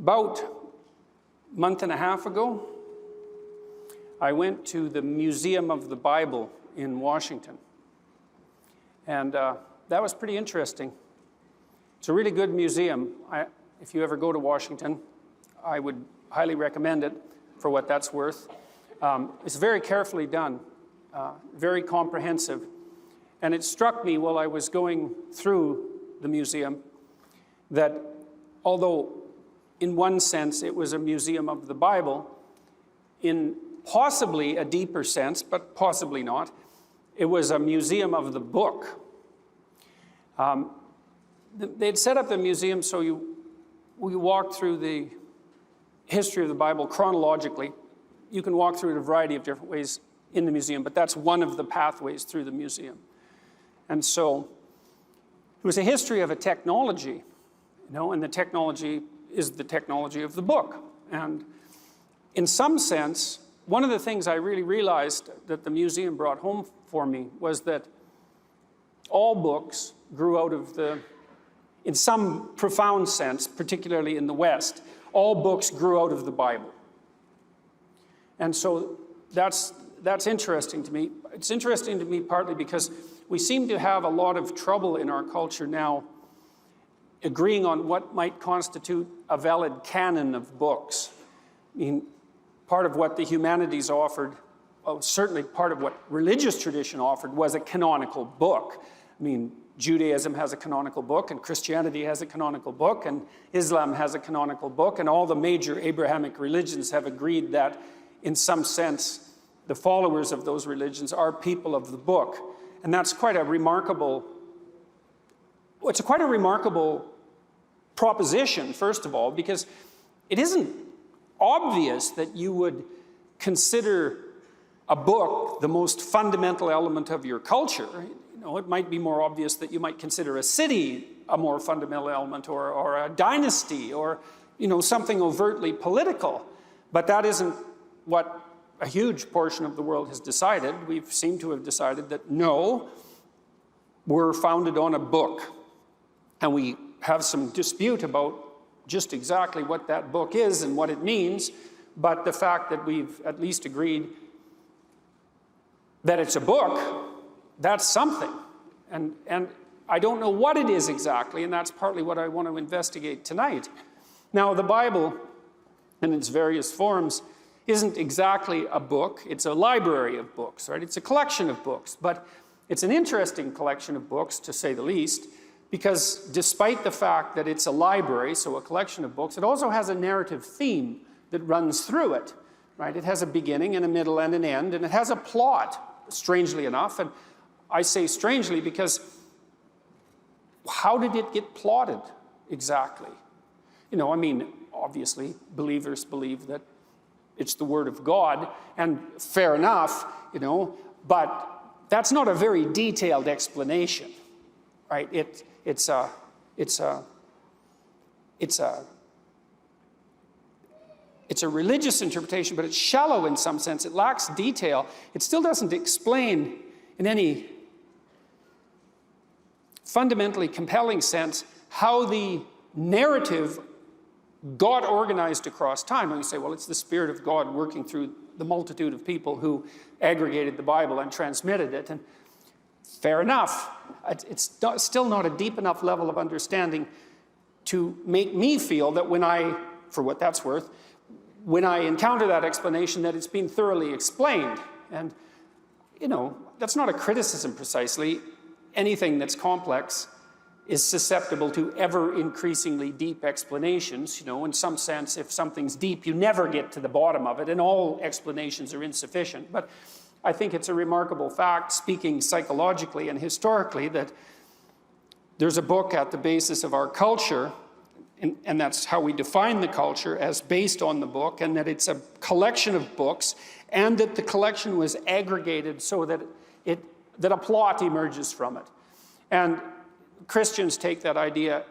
About a month and a half ago, I went to the Museum of the Bible in Washington. And that was pretty interesting. It's a really good museum. If you ever go to Washington, I would highly recommend it for what that's worth. It's very carefully done, very comprehensive. And it struck me while I was going through the museum that although in one sense it was a museum of the Bible, in possibly a deeper sense, but possibly not, it was a museum of the book. They'd set up the museum so we walk through the history of the Bible chronologically. You can walk through it a variety of different ways in the museum, but that's one of the pathways through the museum. And so it was a history of a technology, and the technology is the technology of the book. And in some sense, one of the things I really realized that the museum brought home for me was that all books grew out of in some profound sense, particularly in the West, all books grew out of the Bible. And so that's interesting to me. It's interesting to me partly because we seem to have a lot of trouble in our culture now agreeing on what might constitute a valid canon of books. I mean, part of what the humanities offered, certainly part of what religious tradition offered, was a canonical book. I mean, Judaism has a canonical book, and Christianity has a canonical book, and Islam has a canonical book, and all the major Abrahamic religions have agreed that, in some sense, the followers of those religions are people of the book. And that's quite a remarkable, it's quite a remarkable proposition, first of all, because it isn't obvious that you would consider a book the most fundamental element of your culture. It might be more obvious that you might consider a city a more fundamental element, or a dynasty, or something overtly political. But that isn't what a huge portion of the world has decided. We seem to have decided that no, we're founded on a book. And we have some dispute about just exactly what that book is and what it means, but the fact that we've at least agreed that it's a book, that's something. And I don't know what it is exactly, and that's partly what I want to investigate tonight. Now, the Bible, in its various forms, isn't exactly a book. It's a library of books, right? It's a collection of books, but it's an interesting collection of books, to say the least, because despite the fact that it's a library, so a collection of books, it also has a narrative theme that runs through it, right? It has a beginning and a middle and an end, and it has a plot, strangely enough. And I say strangely because how did it get plotted exactly? I mean, obviously, believers believe that it's the Word of God, and fair enough, but that's not a very detailed explanation, right? It's a religious interpretation, but it's shallow in some sense. It lacks detail. It still doesn't explain in any fundamentally compelling sense how the narrative got organized across time. And you say, well, it's the Spirit of God working through the multitude of people who aggregated the Bible and transmitted it. And fair enough. It's still not a deep enough level of understanding to make me feel that when I, for what that's worth, when I encounter that explanation, that it's been thoroughly explained. And, that's not a criticism precisely. Anything that's complex is susceptible to ever increasingly deep explanations. In some sense, if something's deep, you never get to the bottom of it, and all explanations are insufficient. But I think it's a remarkable fact, speaking psychologically and historically, that there's a book at the basis of our culture, and that's how we define the culture, as based on the book, and that it's a collection of books, and that the collection was aggregated so that a plot emerges from it. And Christians take that idea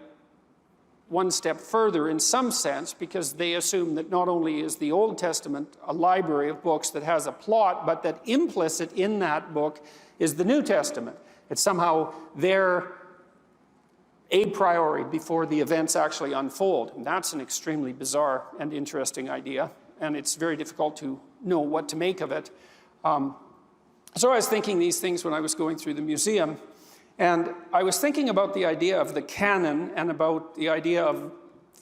one step further in some sense, because they assume that not only is the Old Testament a library of books that has a plot, but that implicit in that book is the New Testament. It's somehow their a priori before the events actually unfold. And that's an extremely bizarre and interesting idea, and it's very difficult to know what to make of it. So I was thinking these things when I was going through the museum, and I was thinking about the idea of the canon and about the idea of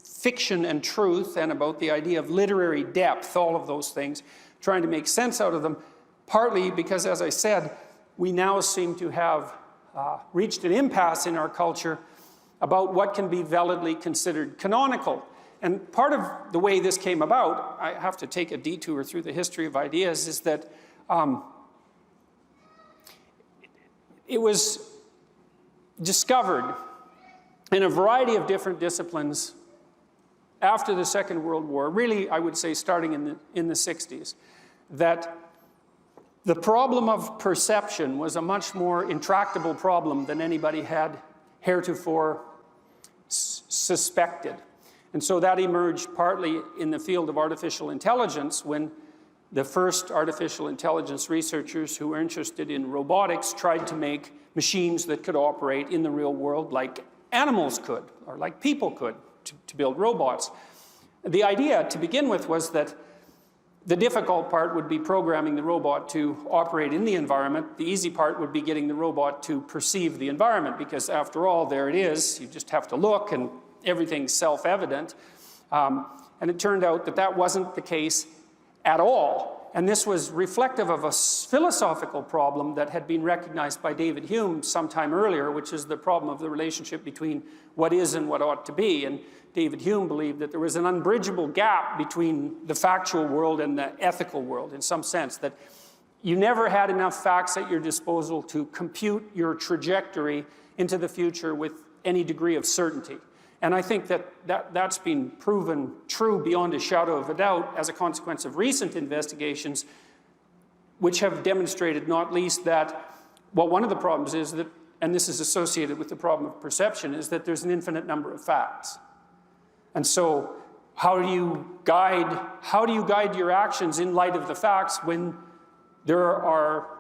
fiction and truth and about the idea of literary depth, all of those things, trying to make sense out of them, partly because, as I said, we now seem to have reached an impasse in our culture about what can be validly considered canonical. And part of the way this came about, I have to take a detour through the history of ideas, is that it was discovered in a variety of different disciplines after the Second World War, really, I would say, starting in the 60s, that the problem of perception was a much more intractable problem than anybody had heretofore suspected. And so that emerged partly in the field of artificial intelligence, when the first artificial intelligence researchers who were interested in robotics tried to make machines that could operate in the real world like animals could, or like people could, to build robots. The idea to begin with was that the difficult part would be programming the robot to operate in the environment. The easy part would be getting the robot to perceive the environment, because after all, there it is. You just have to look and everything's self-evident. And it turned out that that wasn't the case at all. And this was reflective of a philosophical problem that had been recognized by David Hume sometime earlier, which is the problem of the relationship between what is and what ought to be. And David Hume believed that there was an unbridgeable gap between the factual world and the ethical world, in some sense, that you never had enough facts at your disposal to compute your trajectory into the future with any degree of certainty. And I think that's been proven true beyond a shadow of a doubt as a consequence of recent investigations, which have demonstrated not least that, well, one of the problems is that, and this is associated with the problem of perception, is that there's an infinite number of facts. And so how do you guide your actions in light of the facts when there are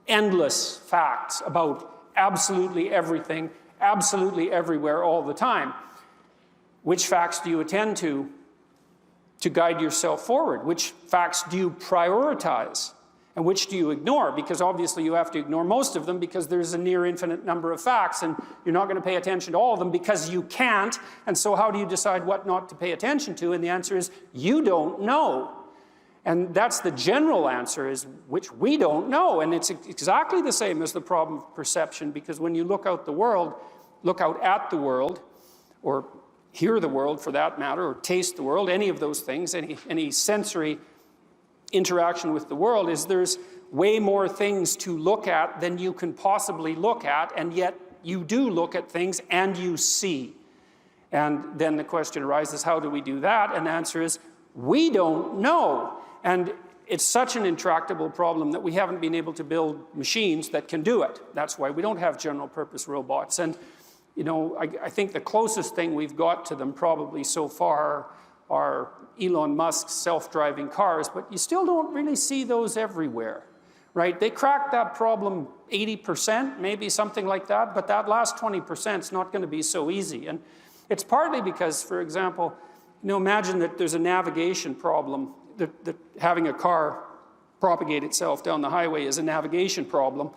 endless facts about absolutely everything, absolutely everywhere, all the time? Which facts do you attend to guide yourself forward? Which facts do you prioritize? And which do you ignore? Because obviously you have to ignore most of them because there's a near infinite number of facts, and you're not going to pay attention to all of them because you can't. And so how do you decide what not to pay attention to? And the answer is, you don't know. And that's the general answer, is which we don't know. And it's exactly the same as the problem of perception, because when you look out at the world, or hear the world for that matter, or taste the world, any of those things, any sensory interaction with the world, is there's way more things to look at than you can possibly look at, and yet you do look at things and you see. And then the question arises, how do we do that? And the answer is, we don't know. And it's such an intractable problem that we haven't been able to build machines that can do it. That's why we don't have general purpose robots. And you know, I think the closest thing we've got to them probably so far are Elon Musk's self-driving cars, but you still don't really see those everywhere, right? They cracked that problem 80%, maybe something like that, but that last 20% is not going to be so easy. And it's partly because, for example, you know, imagine that there's a navigation problem, that having a car propagate itself down the highway is a navigation problem.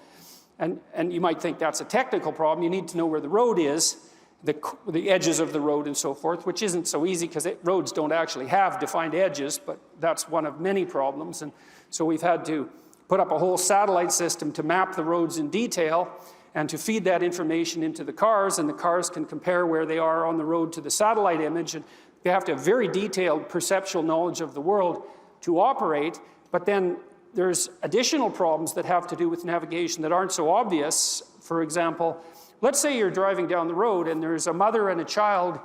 And you might think that's a technical problem. You need to know where the road is, the edges of the road and so forth, which isn't so easy because roads don't actually have defined edges, but that's one of many problems. And so we've had to put up a whole satellite system to map the roads in detail and to feed that information into the cars, and the cars can compare where they are on the road to the satellite image. And they have to have very detailed perceptual knowledge of the world to operate, but then there's additional problems that have to do with navigation that aren't so obvious. For example, let's say you're driving down the road and there's a mother and a child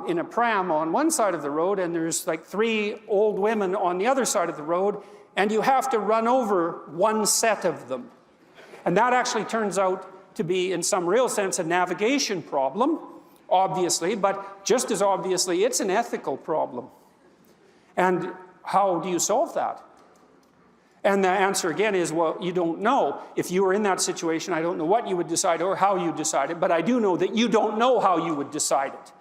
in a pram on one side of the road, and there's like 3 old women on the other side of the road, and you have to run over one set of them. And that actually turns out to be, in some real sense, a navigation problem, obviously, but just as obviously, it's an ethical problem. And how do you solve that? And the answer again is, well, you don't know. If you were in that situation, I don't know what you would decide or how you decide it, but I do know that you don't know how you would decide it.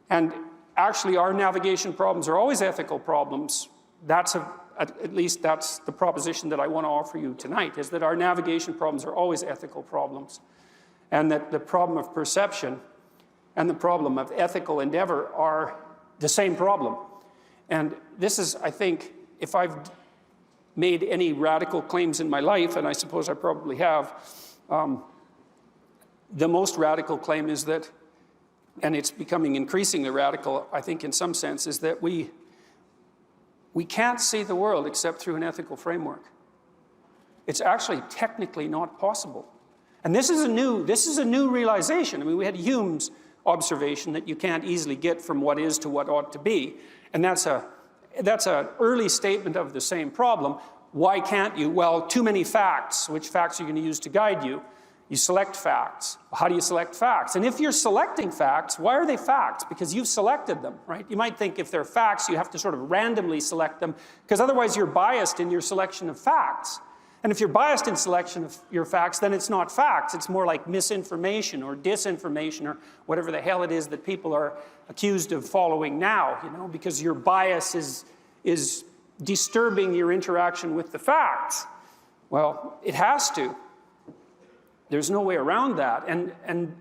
And actually, our navigation problems are always ethical problems. At least that's the proposition that I want to offer you tonight, is that our navigation problems are always ethical problems. And that the problem of perception and the problem of ethical endeavor are the same problem. And this is, I think, if I've made any radical claims in my life, and I suppose I probably have, the most radical claim is that, and it's becoming increasingly radical, I think in some sense, is that we can't see the world except through an ethical framework. It's actually technically not possible. And this is a new realization. I mean, we had Hume's observation that you can't easily get from what is to what ought to be. And that's an early statement of the same problem. Why can't you? Well, too many facts. Which facts are you going to use to guide you? You select facts. How do you select facts? And if you're selecting facts, why are they facts? Because you've selected them, right? You might think if they're facts, you have to sort of randomly select them, because otherwise you're biased in your selection of facts. And if you're biased in selection of your facts, then it's not facts. It's more like misinformation or disinformation or whatever the hell it is that people are accused of following now, you know, because your bias is disturbing your interaction with the facts. Well, it has to. There's no way around that. And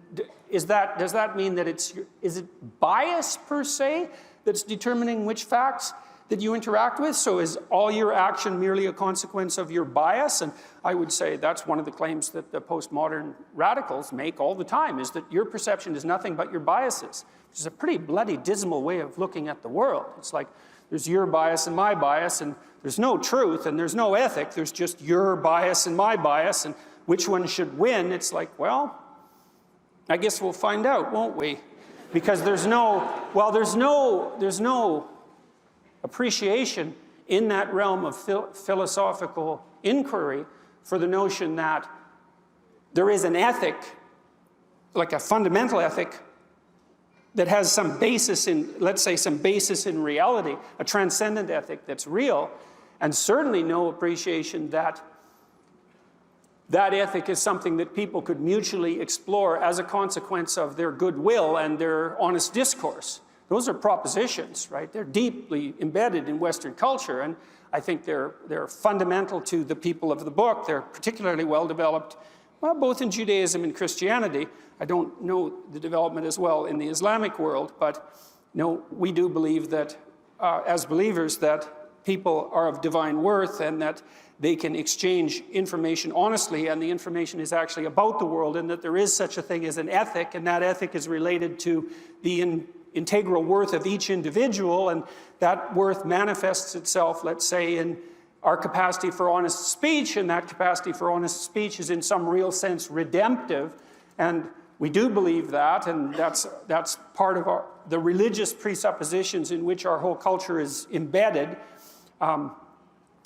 does that mean that is it bias per se that's determining which facts that you interact with? So is all your action merely a consequence of your bias? And I would say that's one of the claims that the postmodern radicals make all the time, is that your perception is nothing but your biases, which is a pretty bloody dismal way of looking at the world. It's like there's your bias and my bias, and there's no truth and there's no ethic. There's just your bias and my bias, and which one should win? It's like, well, I guess we'll find out, won't we? Because there's no appreciation in that realm of philosophical inquiry for the notion that there is an ethic, like a fundamental ethic, that has some basis in, let's say, some basis in reality, a transcendent ethic that's real, and certainly no appreciation that that ethic is something that people could mutually explore as a consequence of their goodwill and their honest discourse. Those are propositions, right? They're deeply embedded in Western culture, and I think they're fundamental to the people of the book. They're particularly well developed, well, both in Judaism and Christianity. I don't know the development as well in the Islamic world, but no, we do believe that, as believers, that people are of divine worth and that they can exchange information honestly, and the information is actually about the world, and that there is such a thing as an ethic, and that ethic is related to the integral worth of each individual, and that worth manifests itself, let's say, in our capacity for honest speech, and that capacity for honest speech is in some real sense redemptive, and we do believe that, and that's part of the religious presuppositions in which our whole culture is embedded.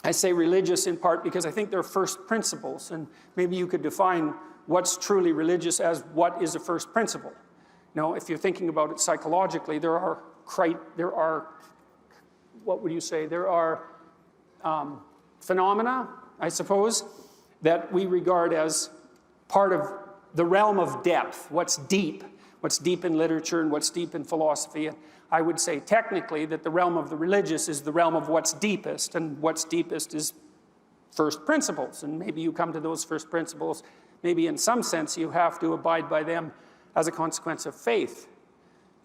I say religious in part because I think they're first principles, and maybe you could define what's truly religious as what is a first principle. Now, if you're thinking about it psychologically, there are what would you say? There are phenomena, I suppose, that we regard as part of the realm of depth, what's deep in literature and what's deep in philosophy. And I would say technically that the realm of the religious is the realm of what's deepest, and what's deepest is first principles. And maybe you come to those first principles, maybe in some sense you have to abide by them as a consequence of faith.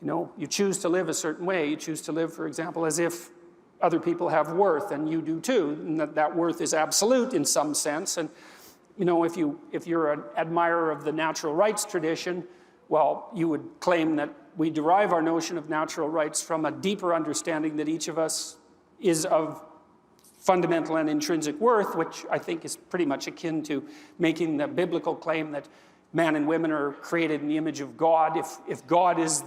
You know, you choose to live a certain way. You choose to live, for example, as if other people have worth, and you do too, and that worth is absolute in some sense. And you know, if you're an admirer of the natural rights tradition, well, you would claim that we derive our notion of natural rights from a deeper understanding that each of us is of fundamental and intrinsic worth, which I think is pretty much akin to making the biblical claim that man and women are created in the image of God. If God is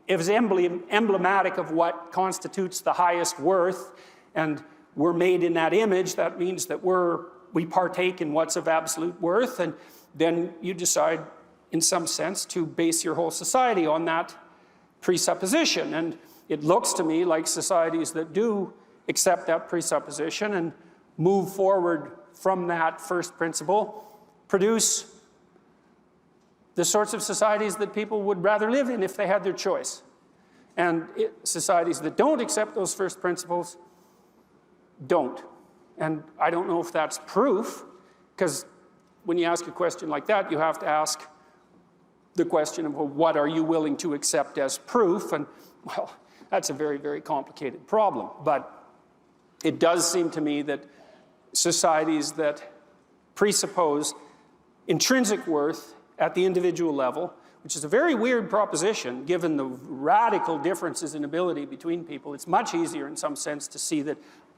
emblematic of what constitutes the highest worth, and we're made in that image, that means that we partake in what's of absolute worth, and then you decide, in some sense, to base your whole society on that presupposition. And it looks to me like societies that do accept that presupposition and move forward from that first principle, produce the sorts of societies that people would rather live in if they had their choice. And societies that don't accept those first principles don't. And I don't know if that's proof, because when you ask a question like that, you have to ask the question of, well, what are you willing to accept as proof? And, well, that's a very, very complicated problem. But it does seem to me that societies that presuppose intrinsic worth at the individual level, which is a very weird proposition given the radical differences in ability between people. It's much easier in some sense to see that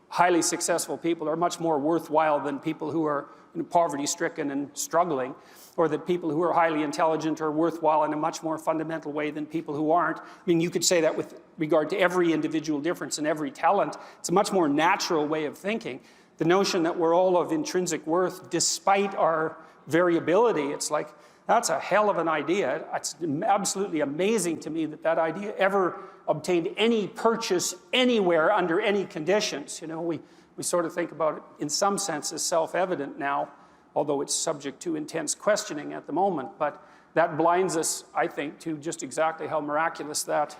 highly successful people are much more worthwhile than people who are poverty-stricken and struggling, or that people who are highly intelligent are worthwhile in a much more fundamental way than people who aren't. I mean, you could say that with regard to every individual difference and every talent. It's a much more natural way of thinking. The notion that we're all of intrinsic worth despite our variability, it's like, that's a hell of an idea. It's absolutely amazing to me that that idea ever obtained any purchase anywhere under any conditions. You know, we sort of think about it in some sense as self-evident now, although it's subject to intense questioning at the moment. But that blinds us, I think, to just exactly how miraculous that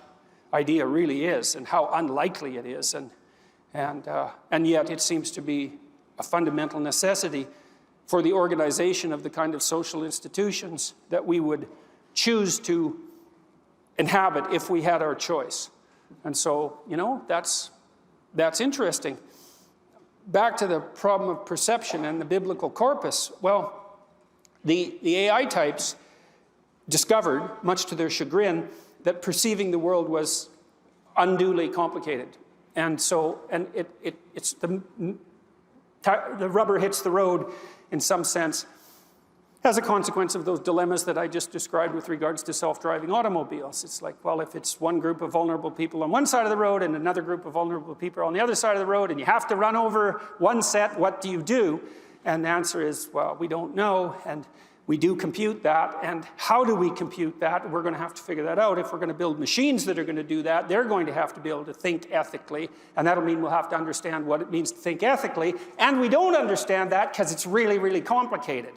idea really is and how unlikely it is. And yet it seems to be a fundamental necessity for the organization of the kind of social institutions that we would choose to inhabit if we had our choice. And so, you know, that's interesting. Back to the problem of perception and the biblical corpus. Well, the AI types discovered, much to their chagrin, that perceiving the world was unduly complicated. And so, it's the rubber hits the road in some sense as a consequence of those dilemmas that I just described with regards to self-driving automobiles. It's like, well, if it's one group of vulnerable people on one side of the road and another group of vulnerable people on the other side of the road, and you have to run over one set, what do you do? And the answer is, well, we don't know, and we do compute that. And how do we compute that? We're going to have to figure that out. If we're going to build machines that are going to do that, they're going to have to be able to think ethically, and that'll mean we'll have to understand what it means to think ethically. And we don't understand that because it's really, really complicated.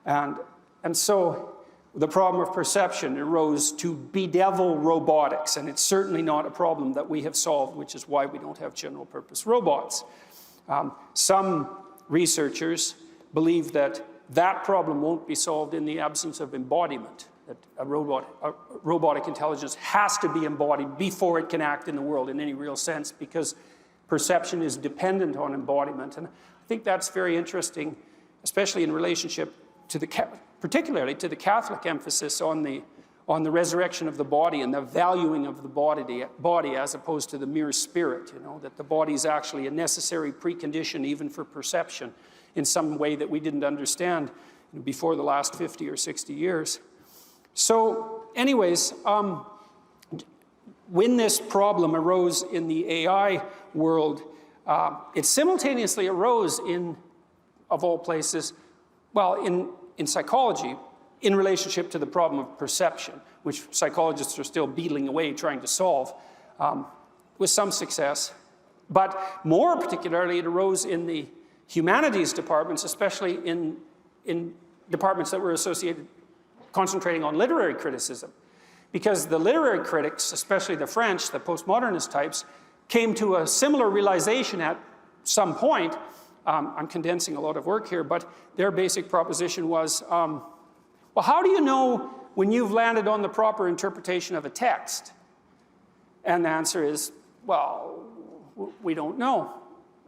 And so the problem of perception arose to bedevil robotics, and it's certainly not a problem that we have solved, which is why we don't have general purpose robots. Some researchers believe that problem won't be solved in the absence of embodiment, that a robotic intelligence has to be embodied before it can act in the world in any real sense, because perception is dependent on embodiment. And I think that's very interesting, especially in relationship to particularly to the Catholic emphasis on the resurrection of the body and the valuing of the body as opposed to the mere spirit, you know, that the body is actually a necessary precondition even for perception in some way that we didn't understand before the last 50 or 60 years. So anyways, when this problem arose in the AI world, it simultaneously arose in, of all places, well, in psychology, in relationship to the problem of perception, which psychologists are still beetling away trying to solve with some success. But more particularly, it arose in the humanities departments, especially in departments that were associated, concentrating on literary criticism. Because the literary critics, especially the French, the postmodernist types, came to a similar realization at some point. I'm condensing a lot of work here, but their basic proposition was, well, how do you know when you've landed on the proper interpretation of a text? And the answer is, well, we don't know.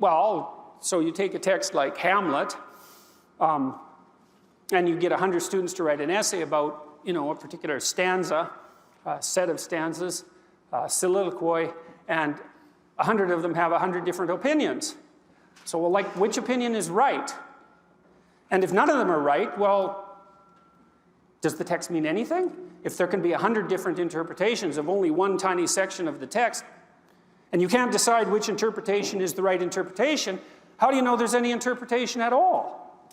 Well, so you take a text like Hamlet, and you get 100 students to write an essay about, you know, a particular stanza, a set of stanzas, soliloquy, and 100 of them have 100 different opinions. So, well, like, which opinion is right? And if none of them are right, well, does the text mean anything? If there can be 100 different interpretations of only one tiny section of the text, and you can't decide which interpretation is the right interpretation, how do you know there's any interpretation at all?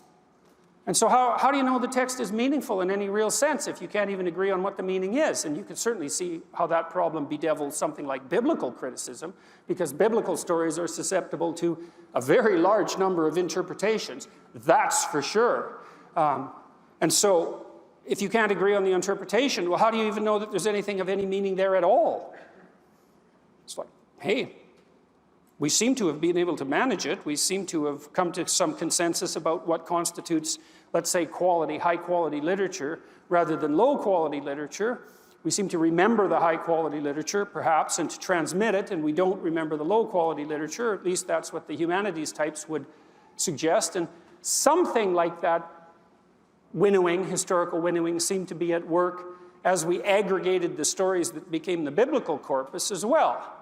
And so how do you know the text is meaningful in any real sense if you can't even agree on what the meaning is? And you can certainly see how that problem bedevils something like biblical criticism, because biblical stories are susceptible to a very large number of interpretations. That's for sure. And so if you can't agree on the interpretation, well, how do you even know that there's anything of any meaning there at all? It's like, hey, we seem to have been able to manage it. We seem to have come to some consensus about what constitutes, let's say, quality, high-quality literature rather than low-quality literature. We seem to remember the high-quality literature, perhaps, and to transmit it, and we don't remember the low-quality literature. At least that's what the humanities types would suggest. And something like that winnowing, historical winnowing, seemed to be at work as we aggregated the stories that became the biblical corpus as well.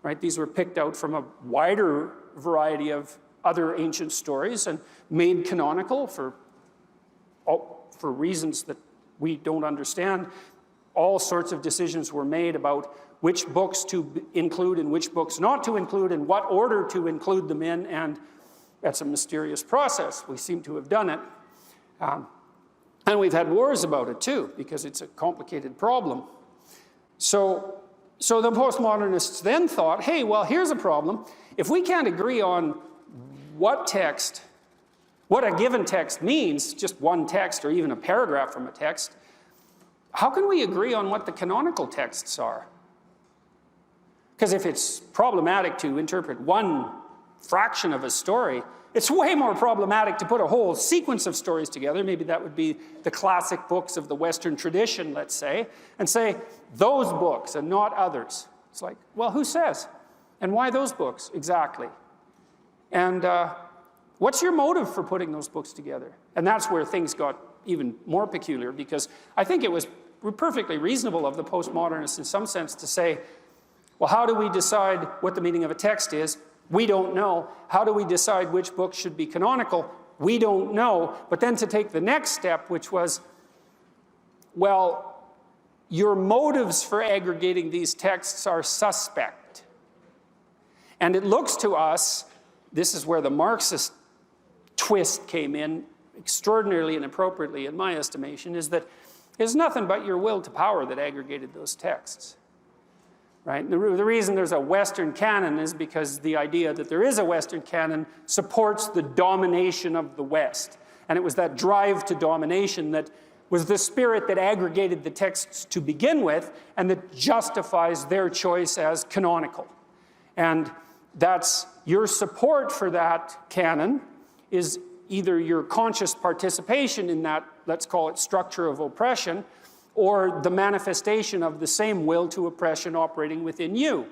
Right? These were picked out from a wider variety of other ancient stories and made canonical for reasons that we don't understand. All sorts of decisions were made about which books to include and which books not to include and what order to include them in, and that's a mysterious process. We seem to have done it. And we've had wars about it too, because it's a complicated problem. So the postmodernists then thought, hey, well, here's a problem. If we can't agree on what a given text means, just one text or even a paragraph from a text, how can we agree on what the canonical texts are? Because if it's problematic to interpret one fraction of a story, it's way more problematic to put a whole sequence of stories together. Maybe that would be the classic books of the Western tradition, let's say, and say, those books and not others. It's like, well, who says? And why those books exactly? And what's your motive for putting those books together? And that's where things got even more peculiar, because I think it was perfectly reasonable of the postmodernists in some sense to say, well, how do we decide what the meaning of a text is? We don't know. How do we decide which books should be canonical? We don't know. But then to take the next step, which was, well, your motives for aggregating these texts are suspect. And it looks to us, this is where the Marxist twist came in, extraordinarily and appropriately in my estimation, is that it's nothing but your will to power that aggregated those texts. Right? The reason there's a Western canon is because the idea that there is a Western canon supports the domination of the West. And it was that drive to domination that was the spirit that aggregated the texts to begin with and that justifies their choice as canonical. And that's your support for that canon is either your conscious participation in that, let's call it structure of oppression, or the manifestation of the same will to oppression operating within you.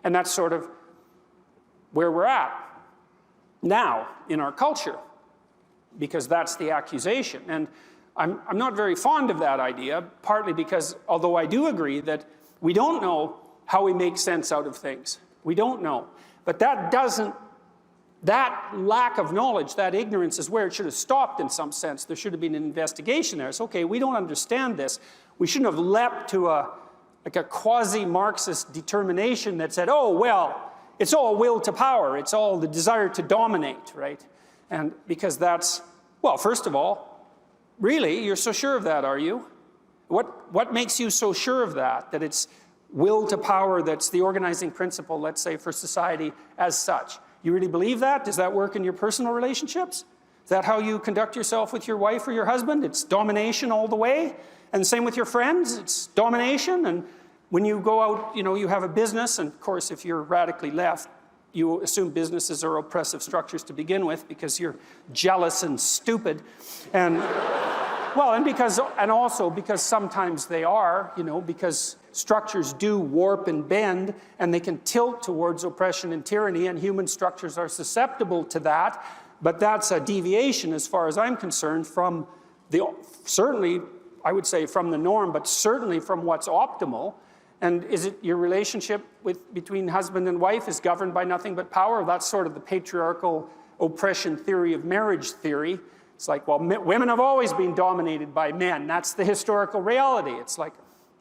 And that's sort of where we're at now in our culture, because that's the accusation. And I'm not very fond of that idea, partly because, although I do agree that we don't know how we make sense out of things. We don't know. But that lack of knowledge, that ignorance is where it should have stopped in some sense. There should have been an investigation there. It's okay, we don't understand this. We shouldn't have leapt to a quasi-Marxist determination that said, oh, well, it's all will to power. It's all the desire to dominate, right? And because that's, well, first of all, really, you're so sure of that, are you? What makes you so sure of that? That it's will to power that's the organizing principle, let's say, for society as such. You really believe that? Does that work in your personal relationships? Is that how you conduct yourself with your wife or your husband? It's domination all the way. And same with your friends, it's domination. And when you go out, you have a business, and of course, if you're radically left, you assume businesses are oppressive structures to begin with because you're jealous and stupid. And well, and also because sometimes they are, because structures do warp and bend, and they can tilt towards oppression and tyranny, and human structures are susceptible to that. But that's a deviation, as far as I'm concerned, from certainly, I would say, from the norm, but certainly from what's optimal. And is it your relationship between husband and wife is governed by nothing but power? That's sort of the patriarchal oppression theory of marriage theory. It's like, well, women have always been dominated by men. That's the historical reality. It's like,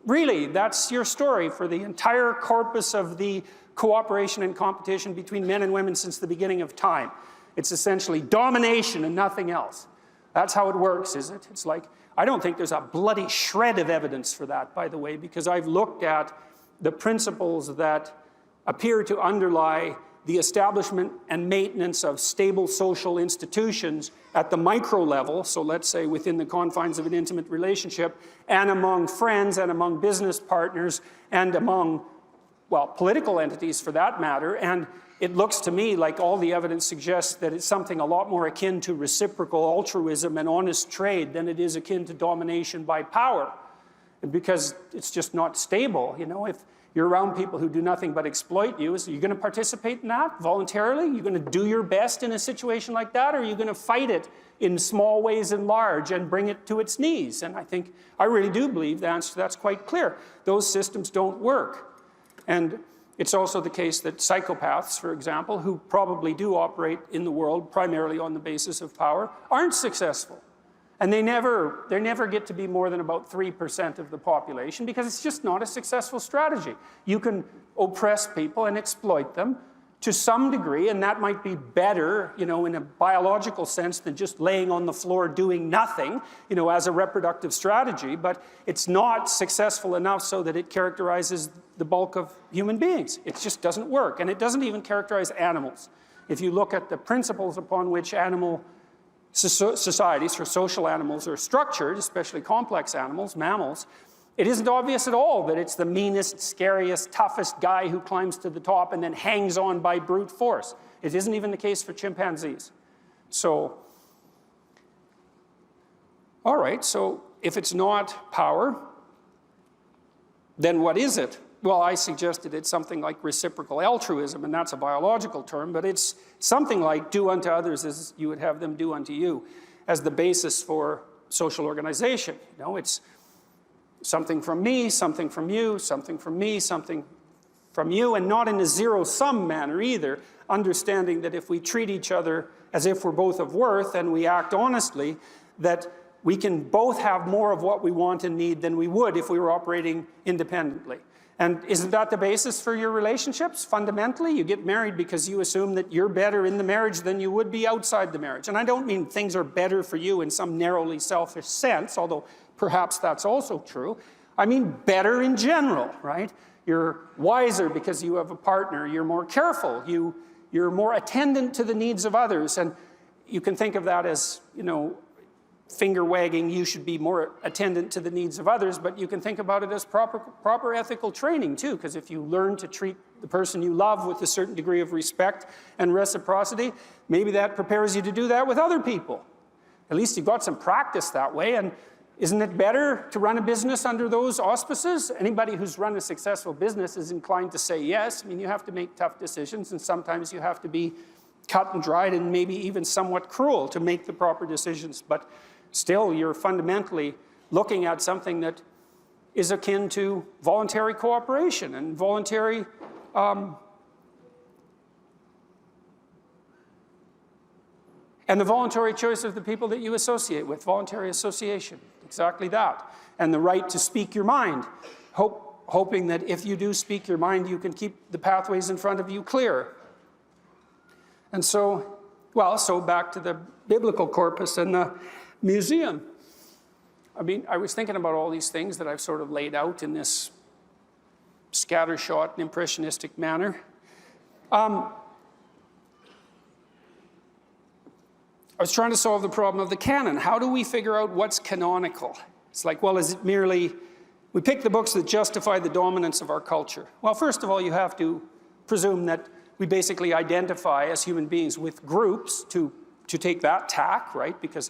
really, that's your story for the entire corpus of the cooperation and competition between men and women since the beginning of time. It's essentially domination and nothing else. That's how it works, is it? It's like, I don't think there's a bloody shred of evidence for that, by the way, because I've looked at the principles that appear to underlie the establishment and maintenance of stable social institutions at the micro level, so let's say within the confines of an intimate relationship, and among friends and among business partners and among, well, political entities for that matter. And it looks to me like all the evidence suggests that it's something a lot more akin to reciprocal altruism and honest trade than it is akin to domination by power, because it's just not stable. You know, if you're around people who do nothing but exploit you, so you're going to participate in that voluntarily? You're going to do your best in a situation like that, or are you going to fight it in small ways and large and bring it to its knees? And I really do believe the answer to that's quite clear. Those systems don't work. And it's also the case that psychopaths, for example, who probably do operate in the world primarily on the basis of power, aren't successful. And they never get to be more than about 3% of the population, because it's just not a successful strategy. You can oppress people and exploit them to some degree, and that might be better, you know, in a biological sense than just laying on the floor doing nothing, you know, as a reproductive strategy, but it's not successful enough so that it characterizes the bulk of human beings. It just doesn't work, and it doesn't even characterize animals. If you look at the principles upon which animal societies for social animals are structured, especially complex animals, mammals, it isn't obvious at all that it's the meanest, scariest, toughest guy who climbs to the top and then hangs on by brute force. It isn't even the case for chimpanzees. So, all right, so if it's not power, then what is it? Well, I suggested it's something like reciprocal altruism, and that's a biological term, but it's something like do unto others as you would have them do unto you as the basis for social organization. You know, it's something from me, something from you, something from me, something from you, and not in a zero-sum manner either, understanding that if we treat each other as if we're both of worth and we act honestly, that we can both have more of what we want and need than we would if we were operating independently. And isn't that the basis for your relationships? Fundamentally, you get married because you assume that you're better in the marriage than you would be outside the marriage. And I don't mean things are better for you in some narrowly selfish sense, although perhaps that's also true. I mean better in general, right? You're wiser because you have a partner. You're more careful. You're more attendant to the needs of others. And you can think of that as, you know, finger wagging, you should be more attendant to the needs of others, but you can think about it as proper ethical training too, because if you learn to treat the person you love with a certain degree of respect and reciprocity, maybe that prepares you to do that with other people. At least you've got some practice that way, and isn't it better to run a business under those auspices? Anybody who's run a successful business is inclined to say yes. I mean, you have to make tough decisions, and sometimes you have to be cut and dried and maybe even somewhat cruel to make the proper decisions, but still, you're fundamentally looking at something that is akin to voluntary cooperation and voluntary and the voluntary choice of the people that you associate with, voluntary association, exactly that. And the right to speak your mind, hoping that if you do speak your mind, you can keep the pathways in front of you clear. And so, well, so back to the biblical corpus and the museum. I mean, I was thinking about all these things that I've sort of laid out in this scattershot and impressionistic manner. I was trying to solve the problem of the canon. How do we figure out what's canonical? It's like, well, is it merely, we pick the books that justify the dominance of our culture. Well, first of all, you have to presume that we basically identify as human beings with groups to take that tack, right? Because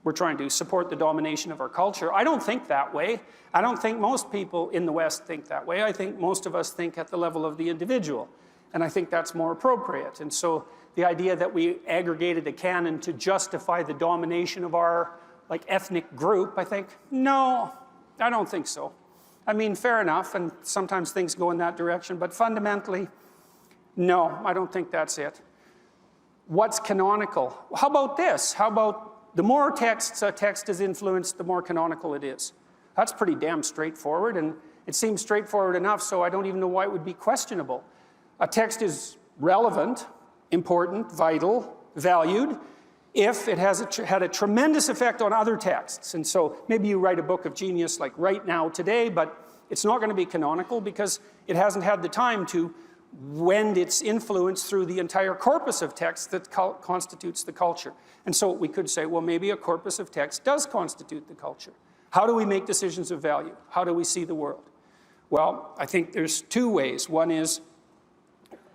we're trying to support the domination of our culture. I don't think that way. I don't think most people in the West think that way. I think most of us think at the level of the individual. And I think that's more appropriate. And so the idea that we aggregated a canon to justify the domination of our ethnic group, I think, no, I don't think so. I mean, fair enough, and sometimes things go in that direction, but fundamentally, no, I don't think that's it. What's canonical? How about this? How about the more texts a text is influenced, the more canonical it is? That's pretty damn straightforward, and it seems straightforward enough, so I don't even know why it would be questionable. A text is relevant, important, vital, valued, if it has had a tremendous effect on other texts. And so maybe you write a book of genius like right now, today, but it's not going to be canonical because it hasn't had the time to wend its influence through the entire corpus of text that constitutes the culture. And so we could say, well, maybe a corpus of text does constitute the culture. How do we make decisions of value? How do we see the world? Well, I think there's two ways. One is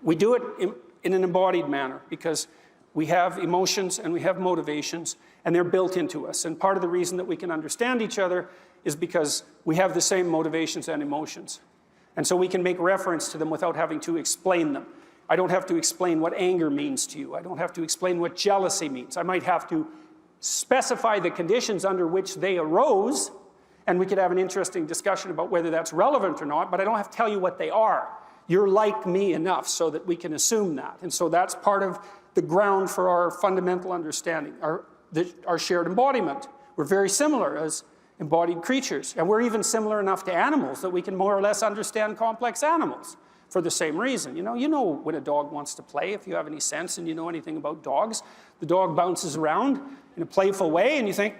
we do it in an embodied manner because we have emotions and we have motivations, and they're built into us. And part of the reason that we can understand each other is because we have the same motivations and emotions. And so we can make reference to them without having to explain them. I don't have to explain what anger means to you. I don't have to explain what jealousy means. I might have to specify the conditions under which they arose, and we could have an interesting discussion about whether that's relevant or not, but I don't have to tell you what they are. You're like me enough so that we can assume that. And so that's part of the ground for our fundamental understanding, our shared embodiment. We're very similar as embodied creatures, and we're even similar enough to animals that we can more or less understand complex animals for the same reason. You know when a dog wants to play, if you have any sense and you know anything about dogs. The dog bounces around in a playful way, and you think,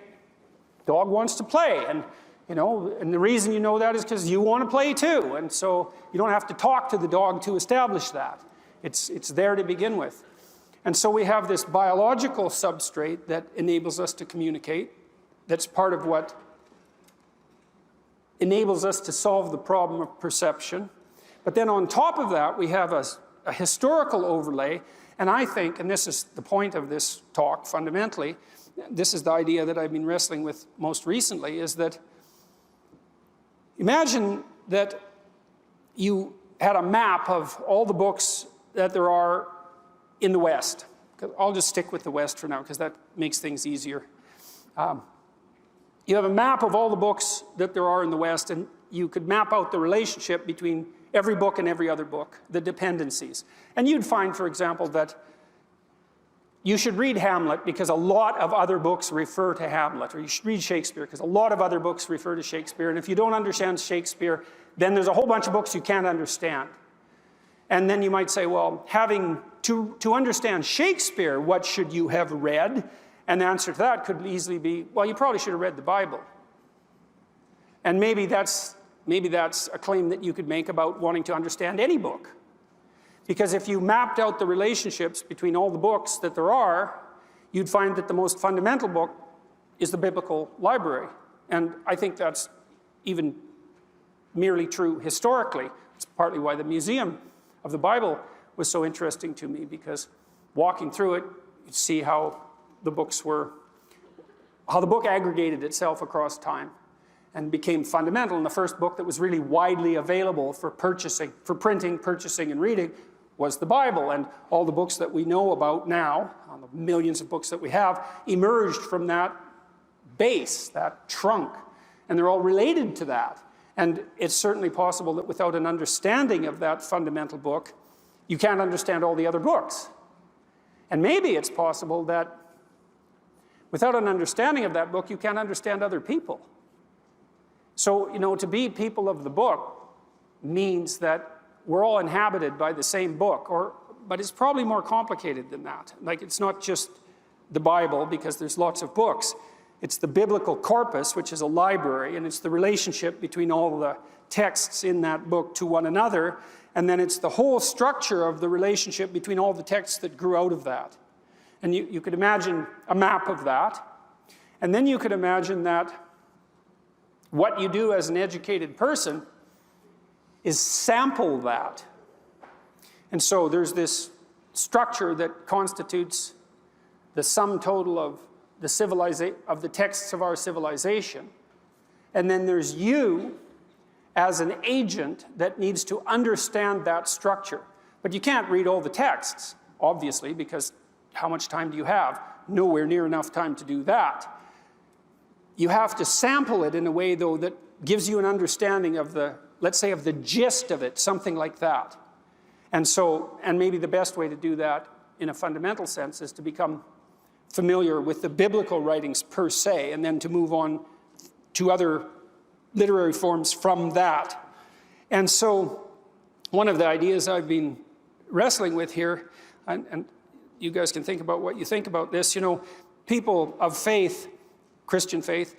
dog wants to play. And the reason you know that is because you want to play too. And so you don't have to talk to the dog to establish that. It's there to begin with. And so we have this biological substrate that enables us to communicate. That's part of what enables us to solve the problem of perception. But then on top of that, we have a historical overlay. And I think, and this is the point of this talk fundamentally, this is the idea that I've been wrestling with most recently, is that imagine that you had a map of all the books that there are in the West. I'll just stick with the West for now because that makes things easier. You have a map of all the books that there are in the West, and you could map out the relationship between every book and every other book, the dependencies. And you'd find, for example, that you should read Hamlet because a lot of other books refer to Hamlet, or you should read Shakespeare because a lot of other books refer to Shakespeare. And if you don't understand Shakespeare, then there's a whole bunch of books you can't understand. And then you might say, well, to understand Shakespeare, what should you have read? And the answer to that could easily be, well, you probably should have read the Bible. And maybe that's a claim that you could make about wanting to understand any book. Because if you mapped out the relationships between all the books that there are, you'd find that the most fundamental book is the biblical library. And I think that's even merely true historically. It's partly why the Museum of the Bible was so interesting to me, because walking through it, you see how the book aggregated itself across time and became fundamental. And the first book that was really widely available for printing, purchasing, and reading was the Bible. And all the books that we know about now, the millions of books that we have, emerged from that base, that trunk. And they're all related to that. And it's certainly possible that without an understanding of that fundamental book, you can't understand all the other books. And maybe it's possible that without an understanding of that book, you can't understand other people. So, to be people of the book means that we're all inhabited by the same book, but it's probably more complicated than that. Like, it's not just the Bible, because there's lots of books. It's the biblical corpus, which is a library, and it's the relationship between all the texts in that book to one another, and then it's the whole structure of the relationship between all the texts that grew out of that. And you could imagine a map of that, and then you could imagine that what you do as an educated person is sample that. And so there's this structure that constitutes the sum total of the texts of our civilization. And then there's you as an agent that needs to understand that structure. But you can't read all the texts, obviously, because how much time do you have? Nowhere near enough time to do that. You have to sample it in a way, though, that gives you an understanding of let's say, of the gist of it, something like that. And maybe the best way to do that in a fundamental sense is to become familiar with the biblical writings per se, and then to move on to other literary forms from that. And so one of the ideas I've been wrestling with here, and you guys can think about what you think about this, people of faith, Christian faith,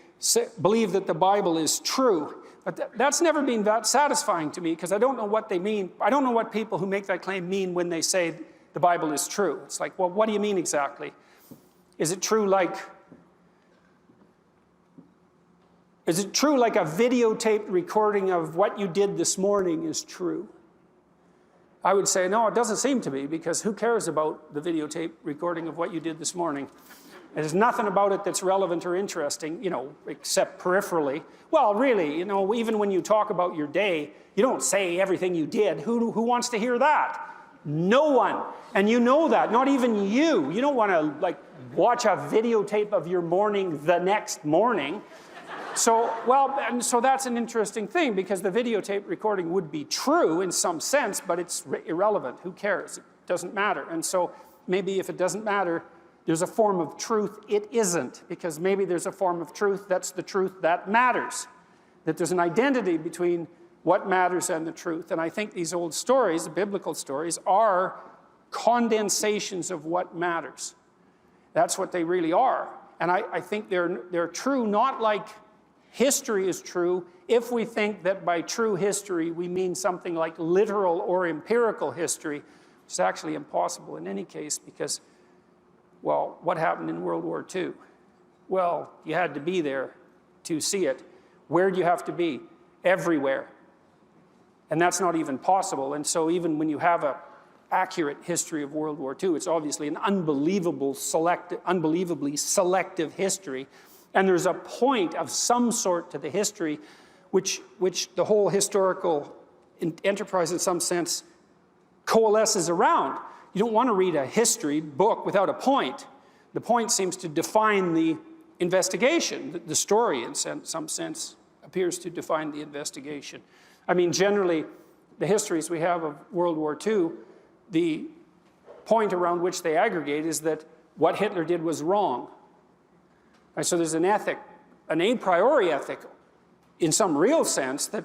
believe that the Bible is true. But that's never been that satisfying to me because I don't know what they mean. I don't know what people who make that claim mean when they say the Bible is true. It's like, well, what do you mean exactly? Is it true like a videotaped recording of what you did this morning is true? I would say, no, it doesn't seem to be, because who cares about the videotape recording of what you did this morning? There's nothing about it that's relevant or interesting, except peripherally. Well, really, even when you talk about your day, you don't say everything you did. Who wants to hear that? No one. And you know that, not even you. You don't want to, watch a videotape of your morning the next morning. So that's an interesting thing, because the videotape recording would be true in some sense, but it's irrelevant. Who cares? It doesn't matter. And so maybe if it doesn't matter, there's a form of truth it isn't, because maybe there's a form of truth that's the truth that matters, that there's an identity between what matters and the truth. And I think these old stories, the biblical stories, are condensations of what matters. That's what they really are. And I think they're true, not like history is true, if we think that by true history we mean something like literal or empirical history, which is actually impossible in any case, because, well, what happened in World War II? Well, you had to be there to see it. Where do you have to be? Everywhere. And that's not even possible. And so even when you have an accurate history of World War II, it's obviously an unbelievably selective history. And there's a point of some sort to the history which the whole historical enterprise, in some sense, coalesces around. You don't want to read a history book without a point. The point seems to define the investigation. The story, in some sense, appears to define the investigation. I mean, generally, the histories we have of World War II, the point around which they aggregate is that what Hitler did was wrong. And so there's an ethic, an a priori ethic, in some real sense, that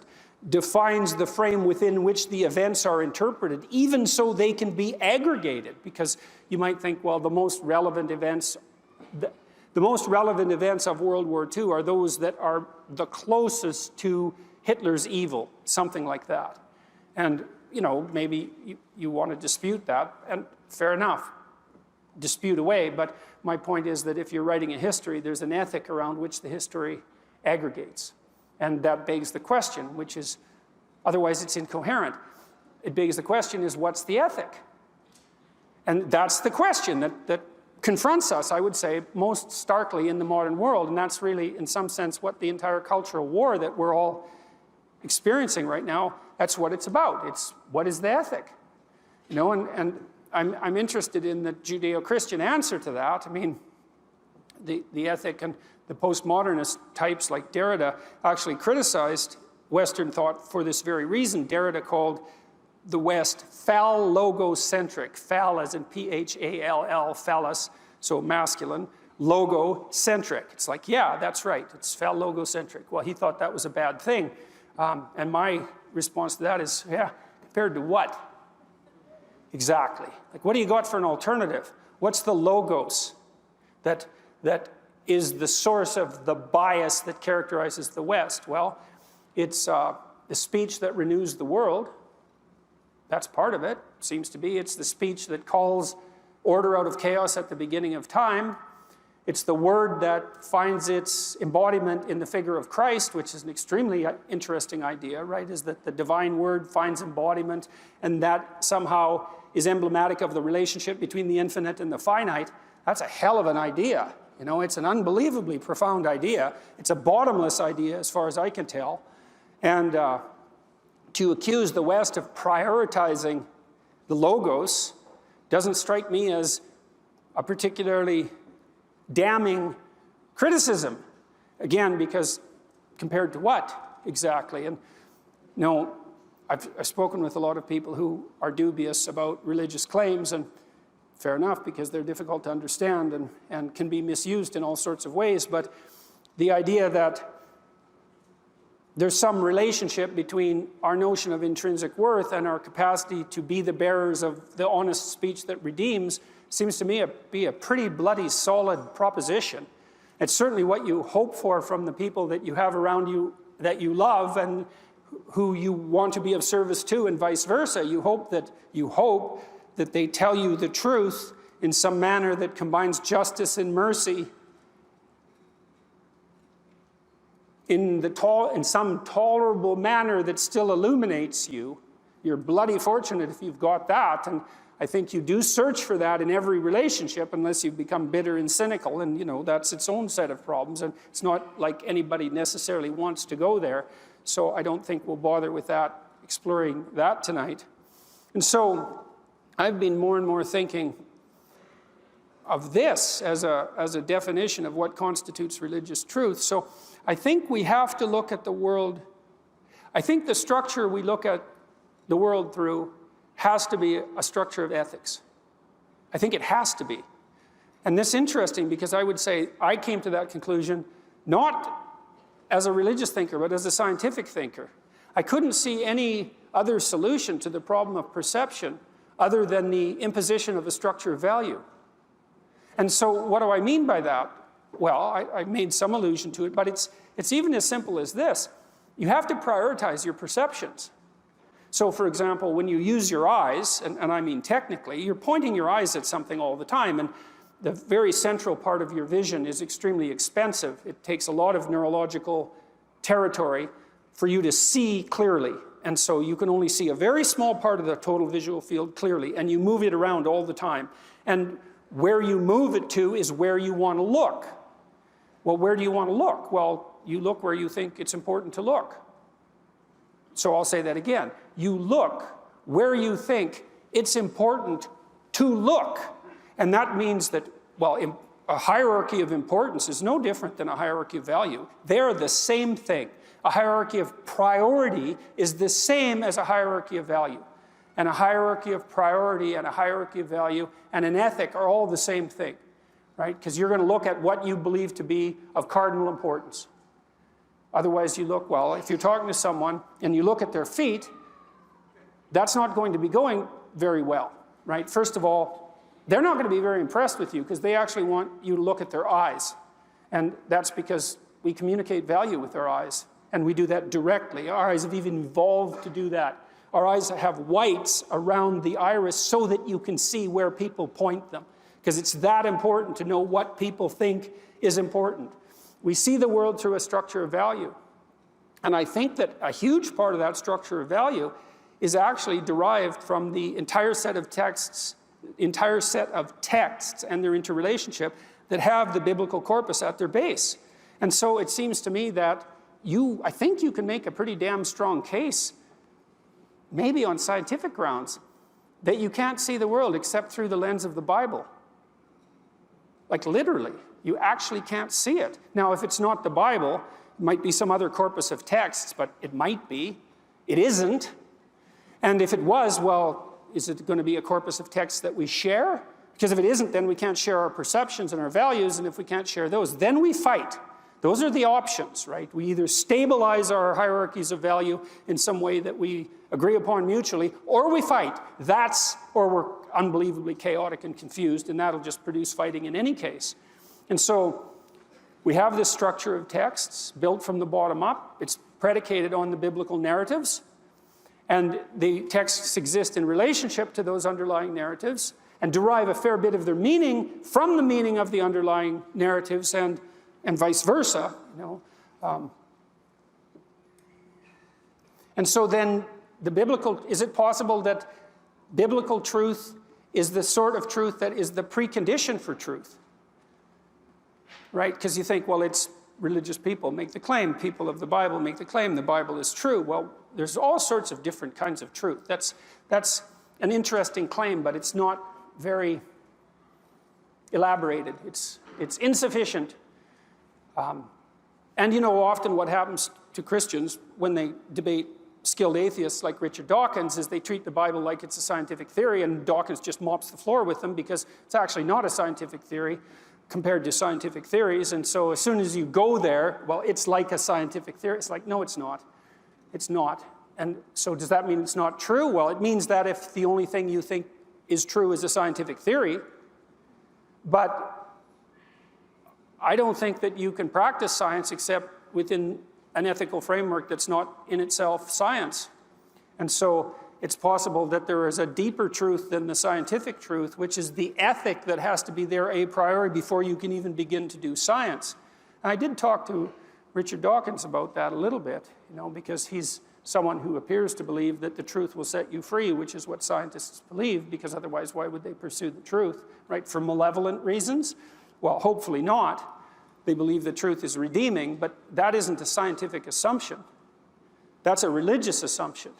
defines the frame within which the events are interpreted, even so they can be aggregated. Because you might think, well, the most relevant events of World War II are those that are the closest to Hitler's evil, something like that. And, maybe you want to dispute that, and fair enough, dispute away. But my point is that if you're writing a history, there's an ethic around which the history aggregates. And that begs the question, which is, otherwise it's incoherent. It begs the question is, what's the ethic? And that's the question that confronts us, I would say, most starkly in the modern world. And that's really, in some sense, what the entire cultural war that we're all experiencing right now, that's what it's about. It's what is the ethic? And I'm interested in the Judeo-Christian answer to that. I mean, the ethic, and the postmodernist types like Derrida actually criticized Western thought for this very reason. Derrida called the West phall-logocentric, phall as in P-H-A-L-L, phallus, so masculine, logocentric. It's like, yeah, that's right, it's phall-logocentric. Well, he thought that was a bad thing. And my response to that is, yeah, compared to what? Exactly. Like, what do you got for an alternative? What's the logos that is the source of the bias that characterizes the West? Well, it's the speech that renews the world. That's part of it, seems to be. It's the speech that calls order out of chaos at the beginning of time. It's the word that finds its embodiment in the figure of Christ, which is an extremely interesting idea, right? Is that the divine word finds embodiment, and that somehow is emblematic of the relationship between the infinite and the finite. That's a hell of an idea. It's an unbelievably profound idea. It's a bottomless idea as far as I can tell. And to accuse the West of prioritizing the logos doesn't strike me as a particularly damning criticism. Again, because compared to what exactly? And I've spoken with a lot of people who are dubious about religious claims, and fair enough, because they're difficult to understand and can be misused in all sorts of ways. But the idea that there's some relationship between our notion of intrinsic worth and our capacity to be the bearers of the honest speech that redeems Seems to me be a pretty bloody solid proposition. It's certainly what you hope for from the people that you have around you that you love and who you want to be of service to, and vice versa. You hope that they tell you the truth in some manner that combines justice and mercy in some tolerable manner that still illuminates you. You're bloody fortunate if you've got that, and I think you do search for that in every relationship unless you become bitter and cynical, and that's its own set of problems, and it's not like anybody necessarily wants to go there, so I don't think we'll bother with that, exploring that tonight. And so I've been more and more thinking of this as a definition of what constitutes religious truth. So I think we have to look at the world. I think the structure we look at the world through has to be a structure of ethics. I think it has to be. And this is interesting because I would say I came to that conclusion not as a religious thinker, but as a scientific thinker. I couldn't see any other solution to the problem of perception other than the imposition of a structure of value. And so what do I mean by that? Well, I made some allusion to it, but it's even as simple as this. You have to prioritize your perceptions. So for example, when you use your eyes, and I mean technically, you're pointing your eyes at something all the time, and the very central part of your vision is extremely expensive. It takes a lot of neurological territory for you to see clearly. And so you can only see a very small part of the total visual field clearly, and you move it around all the time. And where you move it to is where you want to look. Well, where do you want to look? Well, you look where you think it's important to look. So I'll say that again. You look where you think it's important to look. And that means that, well, a hierarchy of importance is no different than a hierarchy of value. They're the same thing. A hierarchy of priority is the same as a hierarchy of value. And a hierarchy of priority and a hierarchy of value and an ethic are all the same thing, right? Because you're going to look at what you believe to be of cardinal importance. Otherwise, you look, well, if you're talking to someone and you look at their feet, that's not going to be going very well, right? First of all, they're not going to be very impressed with you because they actually want you to look at their eyes. And that's because we communicate value with our eyes. And we do that directly. Our eyes have even evolved to do that. Our eyes have whites around the iris so that you can see where people point them. Because it's that important to know what people think is important. We see the world through a structure of value. And I think that a huge part of that structure of value is actually derived from the entire set of texts and their interrelationship that have the biblical corpus at their base. And so it seems to me that I think you can make a pretty damn strong case, maybe on scientific grounds, that you can't see the world except through the lens of the Bible. Like literally, you actually can't see it. Now, if it's not the Bible, it might be some other corpus of texts, but it might be. It isn't. And if it was, well, is it going to be a corpus of texts that we share? Because if it isn't, then we can't share our perceptions and our values, and if we can't share those, then we fight. Those are the options, right? We either stabilize our hierarchies of value in some way that we agree upon mutually, or we fight. Or we're unbelievably chaotic and confused, and that'll just produce fighting in any case. And so we have this structure of texts built from the bottom up. It's predicated on the biblical narratives, and the texts exist in relationship to those underlying narratives and derive a fair bit of their meaning from the meaning of the underlying narratives and vice versa, And so then is it possible that biblical truth is the sort of truth that is the precondition for truth? Right? Because you think, well, it's religious people make the claim, people of the Bible make the claim, the Bible is true. Well, there's all sorts of different kinds of truth. That's an interesting claim, but it's not very elaborated. It's insufficient. And often what happens to Christians when they debate skilled atheists like Richard Dawkins is they treat the Bible like it's a scientific theory, and Dawkins just mops the floor with them because it's actually not a scientific theory compared to scientific theories. And so as soon as you go there, well, it's like a scientific theory. It's like, no, it's not. It's not. And so does that mean it's not true? Well, it means that if the only thing you think is true is a scientific theory, But I don't think that you can practice science except within an ethical framework that's not in itself science. And so it's possible that there is a deeper truth than the scientific truth, which is the ethic that has to be there a priori before you can even begin to do science. And I did talk to Richard Dawkins about that a little bit, because he's someone who appears to believe that the truth will set you free, which is what scientists believe, because otherwise why would they pursue the truth, right? For malevolent reasons? Well, hopefully not. They believe the truth is redeeming, but that isn't a scientific assumption. That's a religious assumption.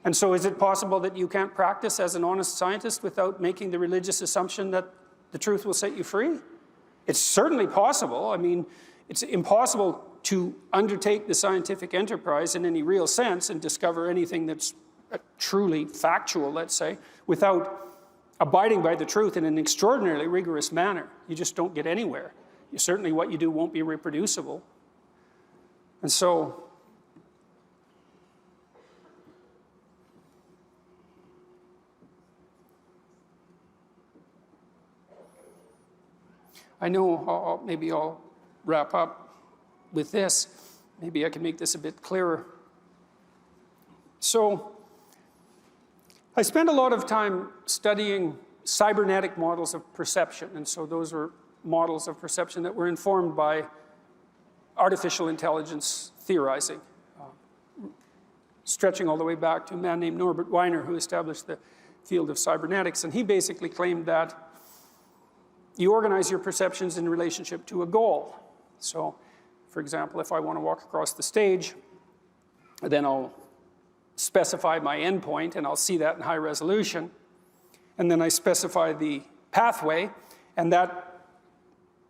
And so is it possible that you can't practice as an honest scientist without making the religious assumption that the truth will set you free? It's certainly possible. I mean, it's impossible to undertake the scientific enterprise in any real sense and discover anything that's truly factual, let's say, without abiding by the truth in an extraordinarily rigorous manner. You just don't get anywhere. Certainly what you do won't be reproducible. And so I know maybe I'll wrap up with this. Maybe I can make this a bit clearer. So I spent a lot of time studying cybernetic models of perception. And so those are models of perception that were informed by artificial intelligence theorizing, stretching all the way back to a man named Norbert Wiener, who established the field of cybernetics. And he basically claimed that you organize your perceptions in relationship to a goal. So, for example, if I want to walk across the stage, then I'll specify my endpoint, and I'll see that in high resolution. And then I specify the pathway, and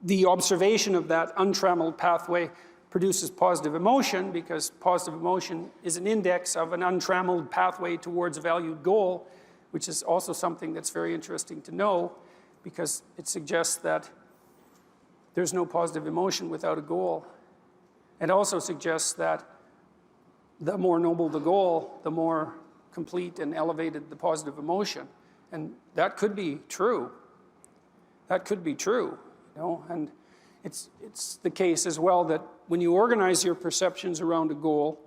the observation of that untrammeled pathway produces positive emotion, because positive emotion is an index of an untrammeled pathway towards a valued goal, which is also something that's very interesting to know, because it suggests that there's no positive emotion without a goal. It also suggests that the more noble the goal, the more complete and elevated the positive emotion. And that could be true. That could be true. And it's the case as well that when you organize your perceptions around a goal,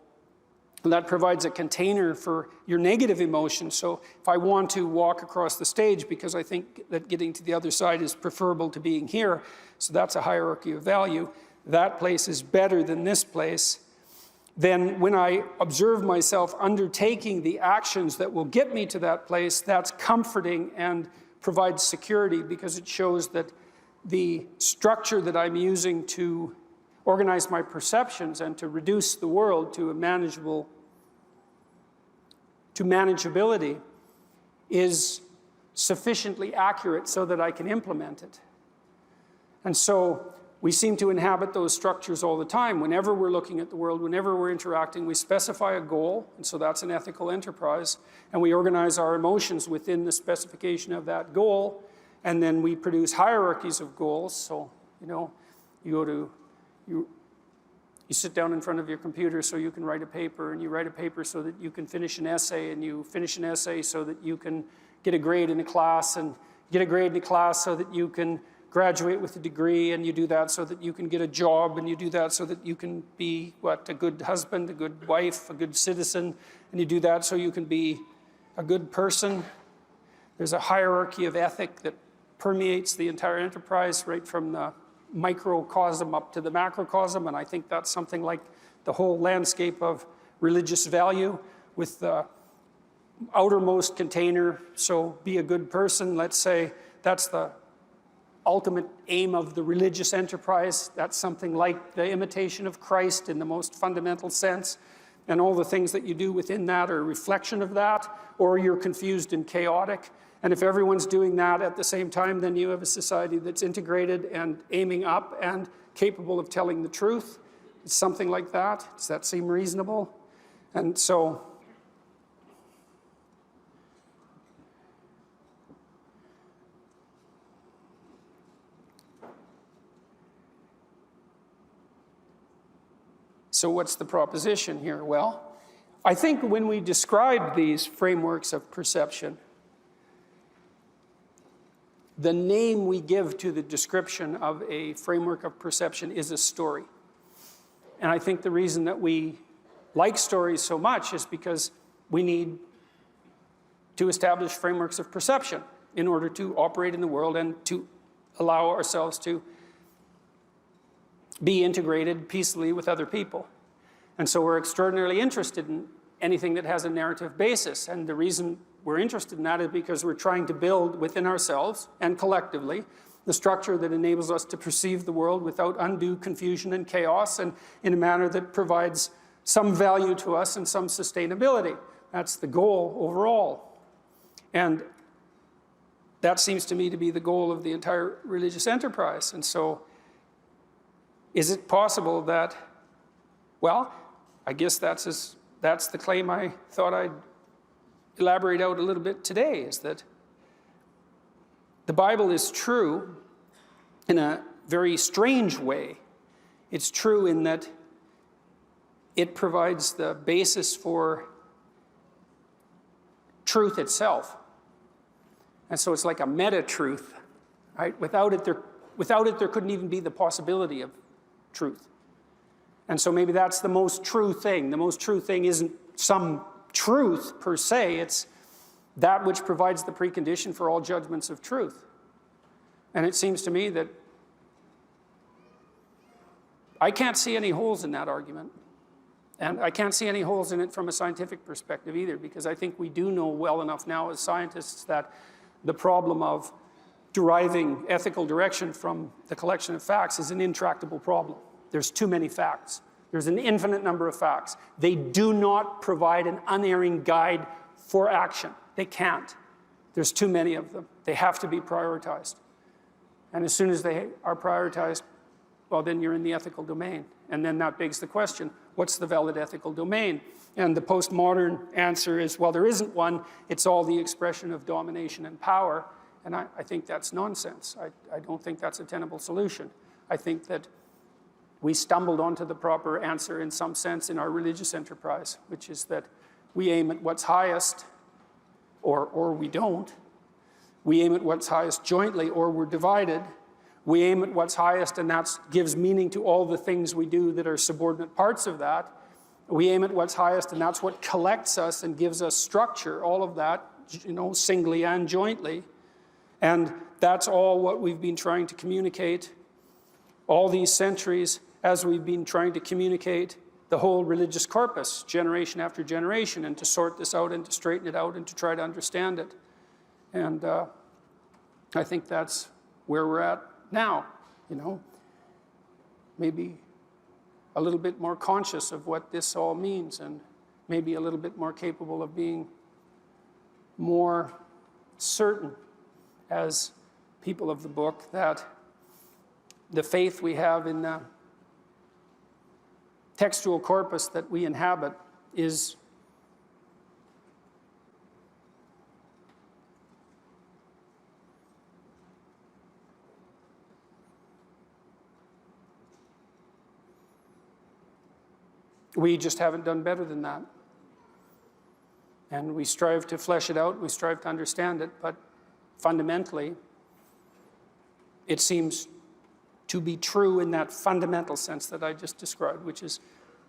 that provides a container for your negative emotions. So if I want to walk across the stage because I think that getting to the other side is preferable to being here, so that's a hierarchy of value, that place is better than this place, then when I observe myself undertaking the actions that will get me to that place, that's comforting and provides security, because it shows that the structure that I'm using to organize my perceptions and to reduce the world to manageability is sufficiently accurate so that I can implement it. And so we seem to inhabit those structures all the time. Whenever we're looking at the world, whenever we're interacting, we specify a goal, and so that's an ethical enterprise, and we organize our emotions within the specification of that goal, and then we produce hierarchies of goals. So, you sit down in front of your computer so you can write a paper, and you write a paper so that you can finish an essay, and you finish an essay so that you can get a grade in a class, and get a grade in a class so that you can graduate with a degree, and you do that so that you can get a job, and you do that so that you can be, a good husband, a good wife, a good citizen, and you do that so you can be a good person. There's a hierarchy of ethic that permeates the entire enterprise, right from the microcosm up to the macrocosm, and I think that's something like the whole landscape of religious value, with the outermost container, so be a good person, let's say, that's the ultimate aim of the religious enterprise. That's something like the imitation of Christ in the most fundamental sense, and all the things that you do within that are a reflection of that, or you're confused and chaotic. And if everyone's doing that at the same time, then you have a society that's integrated and aiming up and capable of telling the truth. It's something like that. Does that seem reasonable? And so what's the proposition here? Well, I think when we describe these frameworks of perception, the name we give to the description of a framework of perception is a story. And I think the reason that we like stories so much is because we need to establish frameworks of perception in order to operate in the world and to allow ourselves to be integrated peacefully with other people. And so we're extraordinarily interested in anything that has a narrative basis. And the reason we're interested in that is because we're trying to build within ourselves and collectively the structure that enables us to perceive the world without undue confusion and chaos, and in a manner that provides some value to us and some sustainability. That's the goal overall. And that seems to me to be the goal of the entire religious enterprise. And so, is it possible that, well, I guess that's the claim I thought I'd elaborate out a little bit today, is that the Bible is true in a very strange way. It's true in that it provides the basis for truth itself. And so it's like a meta-truth, right? Without it, there couldn't even be the possibility of truth. And so maybe that's the most true thing. The most true thing isn't some truth per se, it's that which provides the precondition for all judgments of truth. And it seems to me that I can't see any holes in that argument. And I can't see any holes in it from a scientific perspective either, because I think we do know well enough now as scientists that the problem of deriving ethical direction from the collection of facts is an intractable problem. There's too many facts. There's an infinite number of facts. They do not provide an unerring guide for action. They can't. There's too many of them. They have to be prioritized. And as soon as they are prioritized, well, then you're in the ethical domain. And then that begs the question, what's the valid ethical domain? And the postmodern answer is, well, there isn't one. It's all the expression of domination and power. And I think that's nonsense. I don't think that's a tenable solution. I think that we stumbled onto the proper answer in some sense in our religious enterprise, which is that we aim at what's highest, or we don't. We aim at what's highest jointly, or we're divided. We aim at what's highest, and that gives meaning to all the things we do that are subordinate parts of that. We aim at what's highest, and that's what collects us and gives us structure, all of that, singly and jointly. And that's all what we've been trying to communicate all these centuries as we've been trying to communicate the whole religious corpus, generation after generation, and to sort this out and to straighten it out and to try to understand it. And I think that's where we're at now, maybe a little bit more conscious of what this all means, and maybe a little bit more capable of being more certain as people of the book that the faith we have in the textual corpus that we inhabit is we just haven't done better than that. And we strive to flesh it out, we strive to understand it, but fundamentally, it seems to be true in that fundamental sense that I just described, which is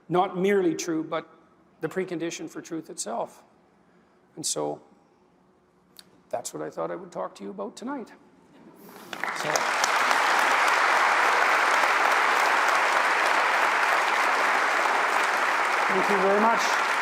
not merely true, but the precondition for truth itself. And so that's what I thought I would talk to you about tonight. So. Thank you very much.